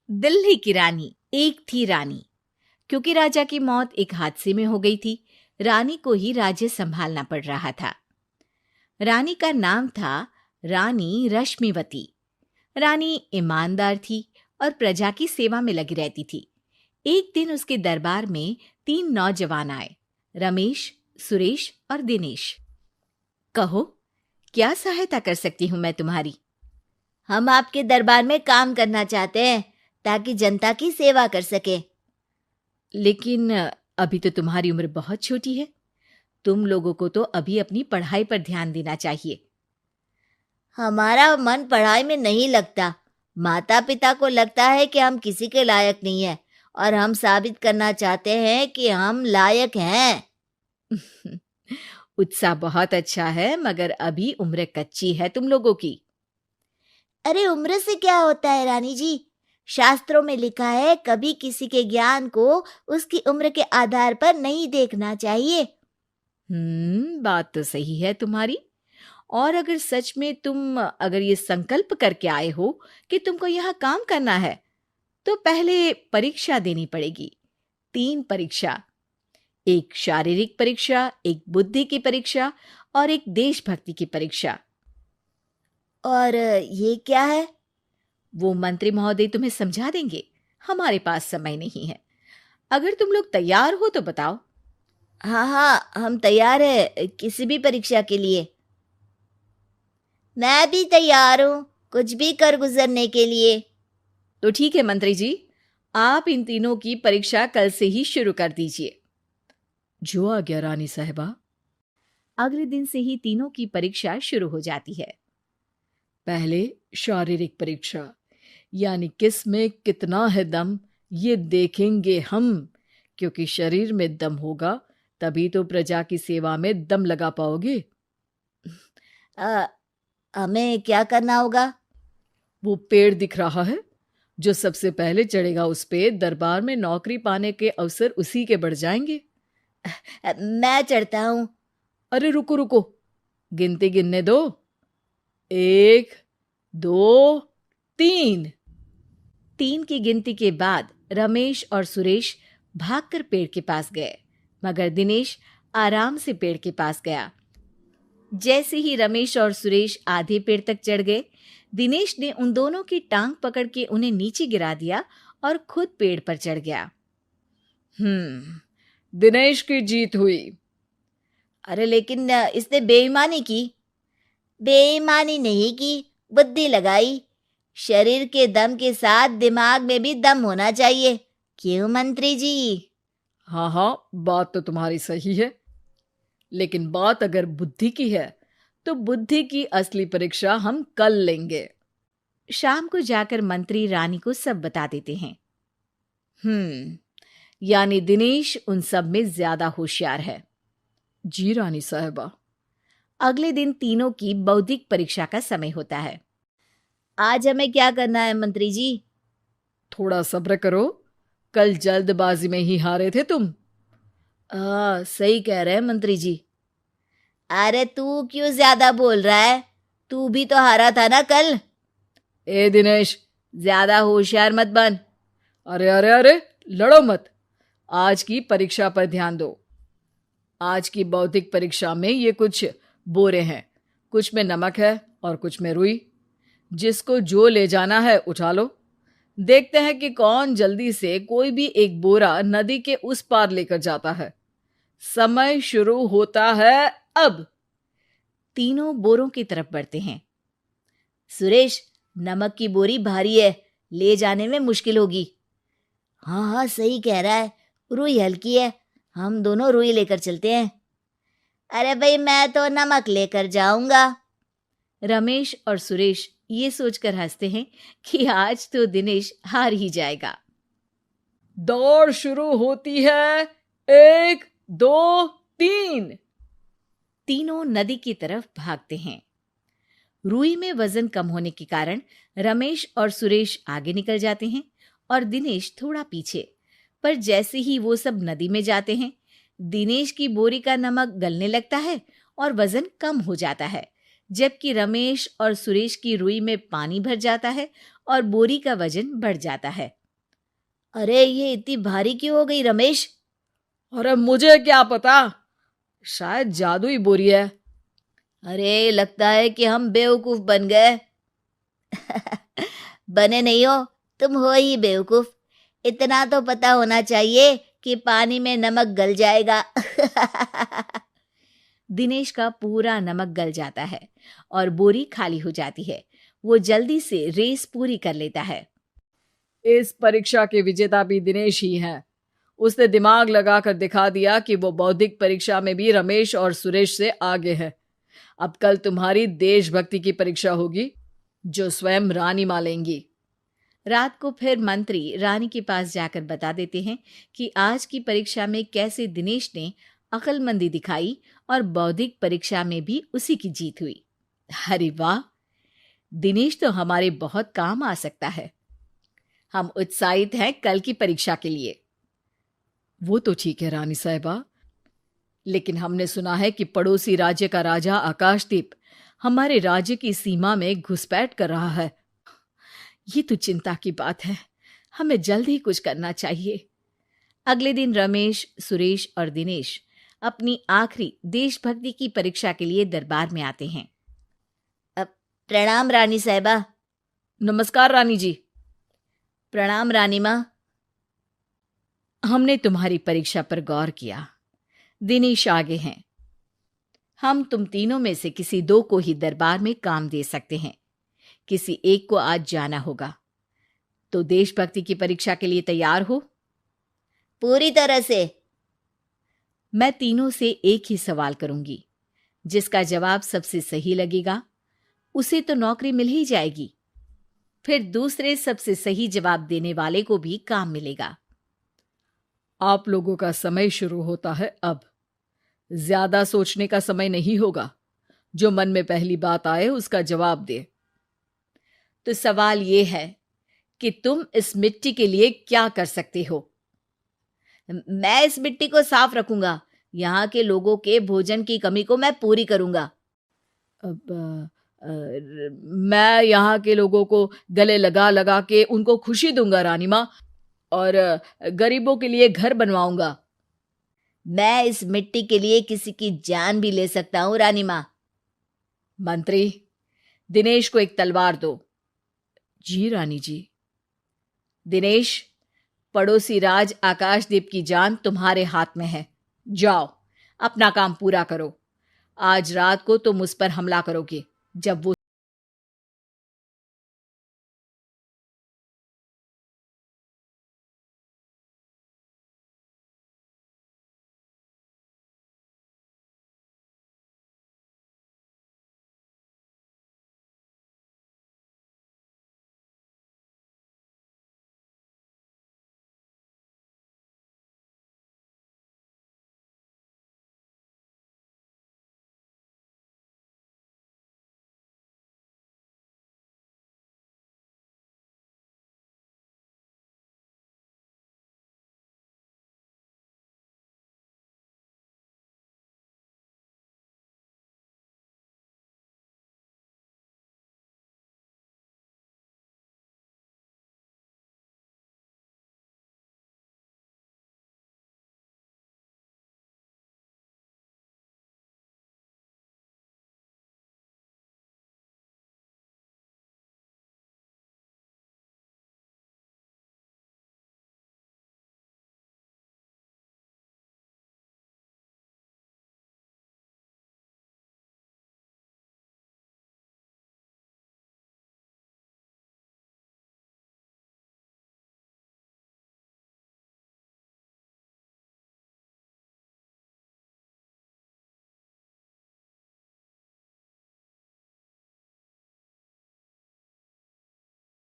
दिल्ली की रानी। एक थी रानी। क्योंकि राजा की मौत एक हादसे में हो गई थी, रानी को ही राज्य संभालना पड़ रहा था। रानी का नाम था रानी रश्मिवती। रानी ईमानदार थी और प्रजा की सेवा में लगी रहती थी। एक दिन उसके दरबार में 3 नौजवान आए, रमेश, सुरेश और दिनेश। कहो, क्या सहायता कर सकती हूँ मैं तुम्हारी? हम आपके दरबार में काम करना चाहते हैं ताकि जनता की सेवा कर सके। लेकिन अभी तो तुम्हारी उम्र बहुत छोटी है। तुम लोगों को तो अभी अपनी पढ़ाई पर ध्यान देना चाहिए। हमारा मन पढ़ाई में नहीं लगता। माता पिता को लगता है कि हम किसी के लायक नहीं है और हम साबित करना चाहते हैं कि हम लायक हैं। उत्साह बहुत अच्छा है, मगर अभी उम्र कच्ची है तुम लोगों की। अरे उम्र से क्या होता है रानी जी? शास्त्रों में लिखा है कभी किसी के ज्ञान को उसकी उम्र के आधार पर नहीं देखना चाहिए। बात तो सही है तुम्हारी। और अगर सच में तुम अगर ये संकल्प करके आए हो कि तुमको यहाँ काम करना है, तो पहले परीक्षा देनी पड़ेगी। 3 परीक्षा, एक शारीरिक परीक्षा, एक बुद्धि की परीक्षा और एक देशभक्ति की परीक्षा। और ये क्या है? वो मंत्री महोदय तुम्हें समझा देंगे। हमारे पास समय नहीं है। अगर तुम लोग तैयार हो तो बताओ। हाँ हाँ, हम तैयार है किसी भी परीक्षा के लिए। मैं भी तैयार हूँ कुछ भी कर गुजरने के लिए। तो ठीक है मंत्री जी, आप इन तीनों की परीक्षा कल से ही शुरू कर दीजिए। जो आ गया रानी साहिबा। अगले दिन से ही तीनों की परीक्षा शुरू हो जाती है। पहले शारीरिक परीक्षा, यानी किस में कितना है दम, ये देखेंगे हम। क्योंकि शरीर में दम होगा तभी तो प्रजा की सेवा में दम लगा पाओगे। हमें क्या करना होगा? वो पेड़ दिख रहा है, जो सबसे पहले चढ़ेगा उस पे दरबार में नौकरी पाने के अवसर उसी के बढ़ जाएंगे। मैं चढ़ता हूँ। अरे रुको रुको, गिनती गिनने दो। 1, 2, 3। 3 की गिनती के बाद रमेश और सुरेश भागकर पेड़ के पास गए, मगर दिनेश आराम से पेड़ के पास गया। जैसे ही रमेश और सुरेश आधे पेड़ तक चढ़ गए, दिनेश ने उन दोनों की टांग पकड़ के उन्हें नीचे गिरा दिया और खुद पेड़ पर चढ़ गया। दिनेश की जीत हुई। अरे लेकिन इसने बेईमानी की। बेईमानी नहीं की, बुद्धि लगाई। शरीर के दम के साथ दिमाग में भी दम होना चाहिए। क्यों मंत्री जी? हाँ हाँ, बात तो तुम्हारी सही है, लेकिन बात अगर बुद्धि की है तो बुद्धि की असली परीक्षा हम कल लेंगे। शाम को जाकर मंत्री रानी को सब बता देते हैं। यानी दिनेश उन सब में ज्यादा होशियार है। जी रानी साहिबा। अगले दिन तीनों की बौद्धिक परीक्षा का समय होता है। आज हमें क्या करना है मंत्री जी? थोड़ा सब्र करो, कल जल्दबाजी में ही हारे थे तुम। सही कह रहे हैं मंत्री जी। अरे तू क्यों ज्यादा बोल रहा है? तू भी तो हारा था ना कल। ए दिनेश, ज्यादा होशियार मत बन। अरे अरे अरे, लड़ो मत। आज की परीक्षा पर ध्यान दो। आज की बौद्धिक परीक्षा में ये कुछ बोरे हैं, कुछ में नमक है और कुछ में रुई। जिसको जो ले जाना है उठा लो। देखते हैं कि कौन जल्दी से कोई भी एक बोरा नदी के उस पार लेकर जाता है। समय शुरू होता है अब। तीनों बोरों की तरफ बढ़ते हैं। सुरेश, नमक की बोरी भारी है, ले जाने में मुश्किल होगी। हाँ हाँ, सही कह रहा है, रुई हल्की है, हम दोनों रुई लेकर चलते हैं। अरे भाई, मैं तो नमक लेकर जाऊंगा। रमेश और सुरेश ये सोचकर हंसते हैं कि आज तो दिनेश हार ही जाएगा। दौड़ शुरू होती है। 1, 2, 3। तीनों नदी की तरफ भागते हैं। रुई में वजन कम होने के कारण रमेश और सुरेश आगे निकल जाते हैं और दिनेश थोड़ा पीछे। पर जैसे ही वो सब नदी में जाते हैं, दिनेश की बोरी का नमक गलने लगता है और वजन कम हो जाता है, जबकि रमेश और सुरेश की रुई में पानी भर जाता है और बोरी का वजन बढ़ जाता है। अरे ये इतनी भारी क्यों हो गई रमेश? अरे मुझे क्या पता, शायद जादुई बोरी है। अरे लगता है कि हम बेवकूफ बन गए। बने नहीं हो, तुम हो ही बेवकूफ। इतना तो पता होना चाहिए कि पानी में नमक गल जाएगा। दिनेश का पूरा नमक गल जाता है और बोरी खाली हो जाती है। वो जल्दी से रेस पूरी कर लेता है। इस परीक्षा के विजेता भी दिनेश ही हैं। उसने दिमाग लगाकर दिखा दिया कि वो बौद्धिक परीक्षा में भी रमेश और सुरेश से आगे है। अब कल तुम्हारी देशभक्ति की परीक्षा होगी, जो स्वयं रानी मां लेंगी। रात को फिर मंत्री रानी के पास जाकर बता देते हैं कि आज की परीक्षा में कैसे दिनेश ने अक्लमंदी दिखाई और बौद्धिक परीक्षा में भी उसी की जीत हुई। अरे वाह, दिनेश तो हमारे बहुत काम आ सकता है। हम उत्साहित हैं कल की परीक्षा के लिए। वो तो ठीक है रानी साहिबा, लेकिन हमने सुना है कि पड़ोसी राज्य का राजा आकाशदीप हमारे राज्य की सीमा में घुसपैठ कर रहा है। ये तो चिंता की बात है। हमें जल्द ही कुछ करना चाहिए। अगले दिन रमेश, सुरेश और दिनेश अपनी आखिरी देशभक्ति की परीक्षा के लिए दरबार में आते हैं। प्रणाम रानी साहिबा। नमस्कार रानी जी। प्रणाम रानी माँ। हमने तुम्हारी परीक्षा पर गौर किया। दिनेश आगे हैं। हम तुम तीनों में से किसी दो को ही दरबार में काम दे सकते हैं। किसी एक को आज जाना होगा। तो देशभक्ति की परीक्षा के लिए तैयार हो? पूरी तरह से। मैं तीनों से एक ही सवाल करूंगी। जिसका जवाब सबसे सही लगेगा उसे तो नौकरी मिल ही जाएगी। फिर दूसरे सबसे सही जवाब देने वाले को भी काम मिलेगा। आप लोगों का समय शुरू होता है अब। ज्यादा सोचने का समय नहीं होगा। जो मन में पहली बात आए उसका जवाब दे। तो सवाल यह है कि तुम इस मिट्टी के लिए क्या कर सकते हो? मैं इस मिट्टी को साफ रखूंगा। यहाँ के लोगों के भोजन की कमी को मैं पूरी करूंगा। मैं यहाँ के लोगों को गले लगा लगा के उनको खुशी दूंगा रानी माँ, और गरीबों के लिए घर बनवाऊंगा। मैं इस मिट्टी के लिए किसी की जान भी ले सकता हूँ रानी माँ। मंत्री, दिनेश को एक तलवार दो। जी रानी जी। दिनेश, पड़ोसी राज आकाशदीप की जान तुम्हारे हाथ में है। जाओ, अपना काम पूरा करो। आज रात को तुम उस पर हमला करोगे। जब वो